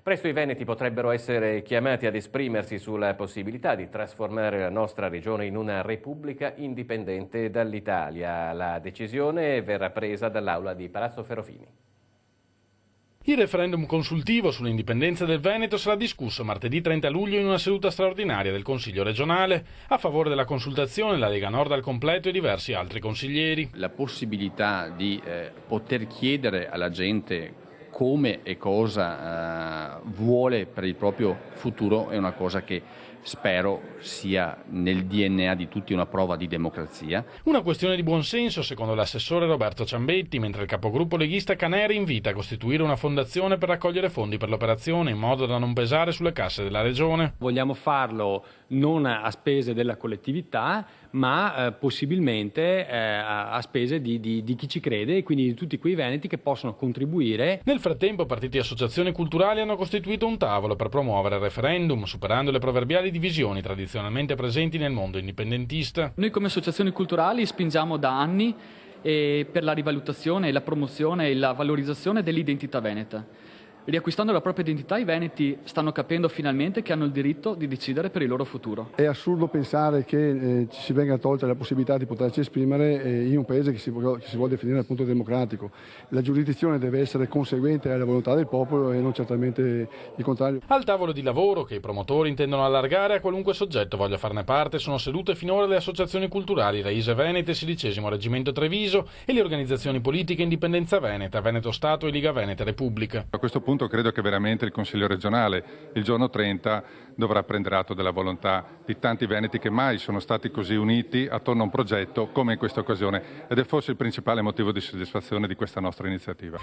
Presto i veneti potrebbero essere chiamati ad esprimersi sulla possibilità di trasformare la nostra regione in una repubblica indipendente dall'Italia. La decisione verrà presa dall'Aula di Palazzo Ferrofini. Il referendum consultivo sull'indipendenza del Veneto sarà discusso martedì 30 luglio in una seduta straordinaria del Consiglio regionale. A favore della consultazione la Lega Nord al completo e diversi altri consiglieri. La possibilità di poter chiedere alla gente come e cosa vuole per il proprio futuro è una cosa che spero sia nel DNA di tutti una prova di democrazia. Una questione di buonsenso secondo l'assessore Roberto Ciambetti, mentre il capogruppo leghista Caneri invita a costituire una fondazione per raccogliere fondi per l'operazione in modo da non pesare sulle casse della regione. Vogliamo farlo non a spese della collettività, ma possibilmente a spese di chi ci crede e quindi di tutti quei veneti che possono contribuire. Nel frattempo partiti e associazioni culturali hanno costituito un tavolo per promuovere il referendum, superando le proverbiali divisioni tradizionalmente presenti nel mondo indipendentista. Noi come associazioni culturali spingiamo da anni per la rivalutazione, la promozione e la valorizzazione dell'identità veneta. Riacquistando la propria identità, i veneti stanno capendo finalmente che hanno il diritto di decidere per il loro futuro. È assurdo pensare che ci venga tolta la possibilità di poterci esprimere in un paese che si vuole definire appunto democratico. La giurisdizione deve essere conseguente alla volontà del popolo e non certamente il contrario. Al tavolo di lavoro, che i promotori intendono allargare a qualunque soggetto voglia farne parte, sono sedute finora le associazioni culturali Raise Venete, 16° Reggimento Treviso e le organizzazioni politiche Indipendenza Veneta, Veneto Stato e Liga Veneta Repubblica. A questo punto credo che veramente il Consiglio regionale il giorno 30 dovrà prendere atto della volontà di tanti veneti che mai sono stati così uniti attorno a un progetto come in questa occasione ed è forse il principale motivo di soddisfazione di questa nostra iniziativa.